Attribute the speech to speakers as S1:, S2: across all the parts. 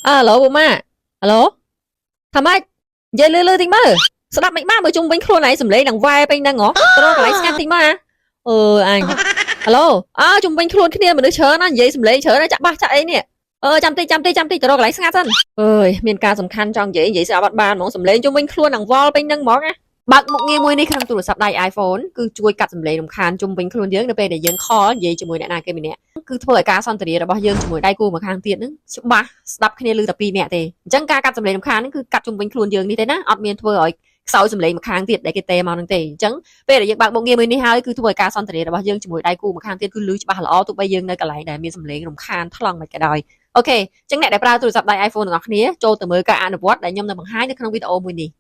S1: Alo bố má. Alo. Thầm ai? Dậy lư lư tiếng mơ. Sao đắp mạch má mới chung bánh khuôn này sầm lấy đằng vai bánh đang ngó. Tao đâu có lấy snap tiếng mơ. Anh. Alo. Chung bánh khuôn kia mà đứa chớ nó dậy sầm lấy chớ nó chạy ấy nè. Chăm ti tao đâu có lấy snap thân. Miền ca sầm khăn trong dậy sao bạn bàn mong sầm lấy chung bánh khuôn đằng voi bánh đang mó á. Bạc một nghe môi này khăn tủ sập đai iPhone គឺជួយកាត់សម្លេងរំខានជុំវិញខ្លួនយើងនៅពេលដែលយើងខលនិយាយជាមួយអ្នកណាគេម្នាក់គឺធ្វើឲ្យការសន្ទនារបស់យើងជាមួយដៃគូម្ខាងទៀតហ្នឹងច្បាស់ស្ដាប់គ្នាឮតែពីរនាក់ទេអញ្ចឹងការកាត់សម្លេងរំខានហ្នឹងគឺកាត់ជុំវិញខ្លួនយើងនេះទេណាអត់មានធ្វើឲ្យខ្សោយសម្លេងម្ខាងទៀតដែលគេទេមកហ្នឹងទេអញ្ចឹងពេលដែលយើងបើកមុខងារមួយនេះហើយគឺធ្វើឲ្យការសន្ទនារបស់យើងជាមួយដៃគូម្ខាងទៀតគឺឮច្បាស់ល្អទោះបីយើងនៅកន្លែងដែលមានសម្លេងរំខានថ្លង់មិនក៏ដោយអូខេអញ្ចឹងអ្នកដែលប្រើទូរស័ព្ទដៃ iPhone ទាំងអស់គ្នាចូលទៅមើលការអនុវត្តដែលខ្ញុំនឹងបង្ហាញនៅក្នុងវីដេអូមួយនេះ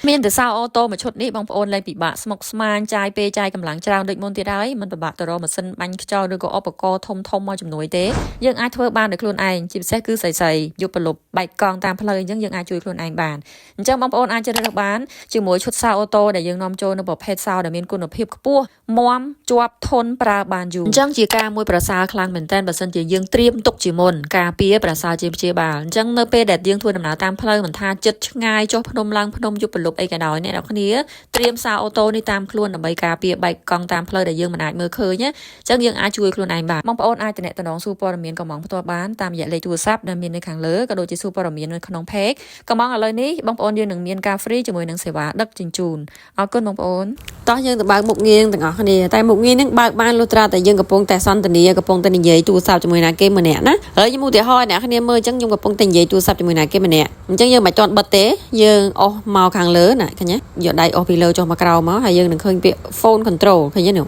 S1: មានតែសារអូតូមួយឈុតនេះបងប្អូនលែងពិបាកស្មុគស្មាញចាយពេលចាយកម្លាំងច្រើនដូចមុនទៀតហើយមិនពិបាកទៅរកម៉ាស៊ីនបាញ់ខ្យល់ឬក៏ឧបករណ៍ធំៗមកជំនួយទេយើងអាចធ្វើបានដោយខ្លួនឯងជាពិសេសគឺស្រីៗយកប្រឡប់បែកកង់តាមផ្លូវអញ្ចឹងយើងអាចជួយខ្លួនឯងបានអញ្ចឹងបងប្អូនអាចជ្រើសរើសបានជាមួយឈុតសារអូតូដែលយើងនាំចូលនៅប្រភេទសារដែលមានគុណភាពខ្ពស់មាំជាប់ធន់ប្រើបានយូរអញ្ចឹងជាការមួយប្រសើរខ្លាំងមែនទែនបើសិនជាយើងត្រៀមទុកជាមុនការពារប្រសើរជាព្យាបាលអញ្ចឹងនៅពេលដែលយើងធ្វើដំណើរតាមផ្លូវមិនថាចិត្តឆ្ងាយចុះភ្នំឡើងភ្នំយកប្រឡប់អីក៏ដោយអ្នកនរគ្នាត្រៀមសារអូតូនេះតាមខ្លួនដើម្បីការពារបែកកង់តាមផ្លូវដែលយើងមិនអាចមើលឃើញអញ្ចឹងយើងអាចជួយខ្លួនឯងបានបងប្អូនអាចទំនាក់ទំនងសួរព័ត៌មានកំងផ្ទាល់បានតាមរយៈលេខទូរស័ព្ទដែលមាននៅខាងលើក៏ដូចជាសួរព័ត៌មាននៅក្នុង page កំងឥឡូវនេះបងប្អូនយើងនឹងមានការ free ជាមួយនឹងសេវាដឹកជញ្ជូនអរគុណបងប្អូនតោះយើងទៅបើកមុខងារទាំងអស់គ្នាតែមុខងារនឹងបើកបានលុះត្រាតែយើងកំពុងតែសន្ទនាកំពុងតែនិយាយទូរស័ព្ទជាមួយណាគេម្នាក់ណាហើយខ្ញុំឧទាហរណ៍អ្នកគ្នាមើលអញ្ចឹងខ្ញុំកំពុងតែនិយាយទូរស័ព្ទជាមួយណាគេម្នាក់អញ្ចឹងយើងមិនទាន់បិទទេយើងអស់មកខាងលើណាឃើញទេយកដៃអស់ពីលើចុះមកក្រោមមកហើយយើងនឹងឃើញពាក្យ phone control ឃើញទេនោះ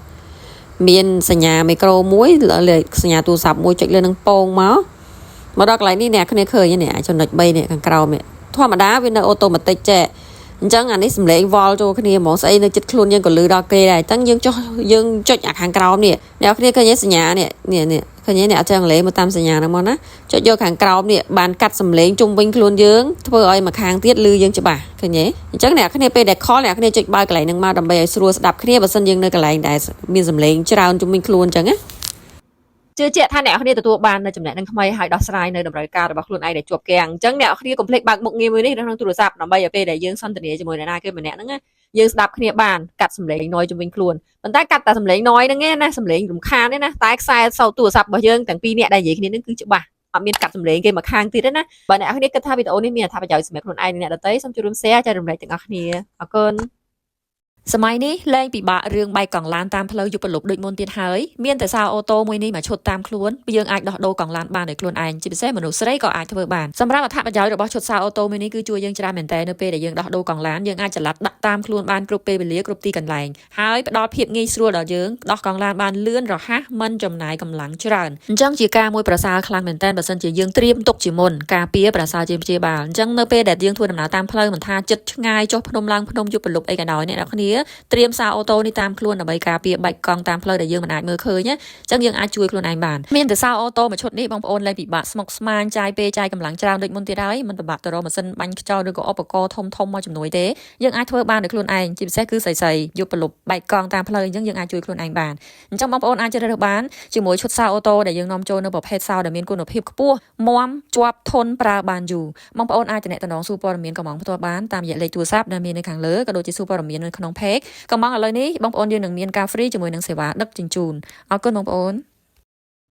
S1: មានសញ្ញាមីក្រូមួយលើសញ្ញាទូរស័ព្ទមួយចុចលើនឹងពងមកដល់កន្លែងនេះអ្នកគ្នាឃើញទេនេះចំណុច3នេះខាងក្រោមនេះធម្មតាវានៅអូតូម៉ាទិកចេះអញ្ចឹងអានេះសម្លេងវល់ចូលគ្នាហ្មងស្អីនៅចិត្តខ្លួនយើងក៏លឺដល់គេដែរអញ្ចឹងយើងចុចអាខាងក្រោមនេះអ្នកគ្នាឃើញសញ្ញានេះឃើញអ្នកអត់ចេះអង់គ្លេសមកតាមសញ្ញាហ្នឹងមកណាចុចយកខាងក្រោមនេះបានកាត់សម្លេងជុំវិញខ្លួនយើងធ្វើឲ្យមួយខាងទៀតលឺយើងច្បាស់ឃើញទេអញ្ចឹងអ្នកគ្នាពេលដែលខលអ្នកគ្នាចុចបើកកន្លែងហ្នឹងមកដើម្បីឲ្យស្រួលស្ដាប់គ្នាបើសិនយើងនៅកន្លែងដែលមានសម្លេងច្រើនជុំវិញខ្លួនអញ្ចឹងណាជឿជាក់ថាអ្នកគ្នាទទួលបាននៅចំណេះដឹងថ្មីហើយដោះស្រាយនៅតម្រូវការរបស់ខ្លួនឯងដែលជាប់គាំងអញ្ចឹងអ្នកគ្នាកុំភ្លេចបើកមុខងារមួយនេះនៅក្នុងទូរស័ព្ទដើម្បីឲ្យពេលដែលយើងសន្ទនាជាមួយអ្នកណាគេម្នាក់ហ្នឹងយើងស្ដាប់គ្នាបានកាត់សម្លេងណយជុំវិញខ្លួនប៉ុន្តែកាត់តែសម្លេងណយហ្នឹងឯណាសម្លេងរំខានទេណាតែខ្សែសោតទូរស័ព្ទរបស់យើងទាំងពីរនាក់ដែលនិយាយគ្នាហ្នឹងគឺច្បាស់អត់មានកាត់សម្លេងគេមកខាងទៀតទេណាបើអ្នកគ្នាគិតថាវីដេអូនេះមានអត្ថប្រយោជន៍សម្រាប់ខ្លួនឯងនិងអ្នកដទៃសូមចូលរួម share ចែករំលែកទាំងអស់គ្នាអរគុណសម័យនេះលែងពិបាករឿងបែកកង់ឡានតាមផ្លូវយុបលុបដូចមុនទៀតហើយមានតែសារអូតូមួយនេះមកឈុតតាមខ្លួនយើងអាចដោះដូរកង់ឡានបានដោយខ្លួនឯងជាពិសេសមនុស្សស្រីក៏អាចធ្វើបានសម្រាប់អត្ថប្រយោជន៍របស់ឈុតសារអូតូមួយនេះគឺជួយយើងច្រើនមែនទែននៅពេលដែលយើងដោះដូរកង់ឡានយើងអាចចល័តដាក់តាមខ្លួនបានគ្រប់ពេលវេលាគ្រប់ទីកន្លែងហើយផ្ដល់ភាពងាយស្រួលដល់យើងដោះកង់ឡានបានលឿនរហ័សមិនចំណាយកម្លាំងច្រើនអញ្ចឹងជាការមួយប្រសើរខ្លាំងមែនទែនបើសិនជាយើងត្រៀមទុកជាមុនការពារប្រសើរជាព្យាបាលអញ្ចឹងនៅពេលដែលយើងធ្វើដំណើរតាមផ្លូវមិនថាចិត្តឆ្ងាយចុះភ្នំឡើងភ្នំយុបលុបអីក៏ដោយអ្នកនរគ្នាត្រៀមសារអូតូនេះតាមខ្លួនដើម្បីការពារបែកកង់តាមផ្លូវដែលយើងមិនអាចមើលឃើញអញ្ចឹងយើងអាចជួយខ្លួនឯងបានមានតែសារអូតូមួយឈុតនេះបងប្អូនលែងពិបាកស្មុគស្មាញចាយពេលចាយកម្លាំងច្រើនដូចមុនទៀតហើយមិនពិបាកទៅរកម៉ាស៊ីនបាញ់ខ្យល់ឬក៏ឧបករណ៍ធំៗមកជំនួយទេយើងអាចធ្វើបានដោយខ្លួនឯងជាពិសេសគឺស្រីៗយកប្រឡប់បែកកង់តាមផ្លូវអញ្ចឹងយើងអាចជួយខ្លួនឯងបានអញ្ចឹងបងប្អូនអាចជ្រើសរើសបានជាមួយឈុតសារអូតូដែលយើងនាំចូលនៅប្រភេទសារដែលមានគុណភាពខ្ពស់មាំជាប់ធន់ប្រើបានយូរបងប្អូនអាចទំនាក់ទំនងសួរព័ត៌មានកំងផ្ទាល់បានតាមរយៈលេខទូរស័ព្ទដែលមាននៅខាងលើក៏ដូចជាសួរព័ត៌មាននៅក្នុង page កំងឥឡូវនេះបងប្អូនយើងនឹងមានការ free ជាមួយនឹងសេវាដឹកជញ្ជូនអរគុណបងប្អូន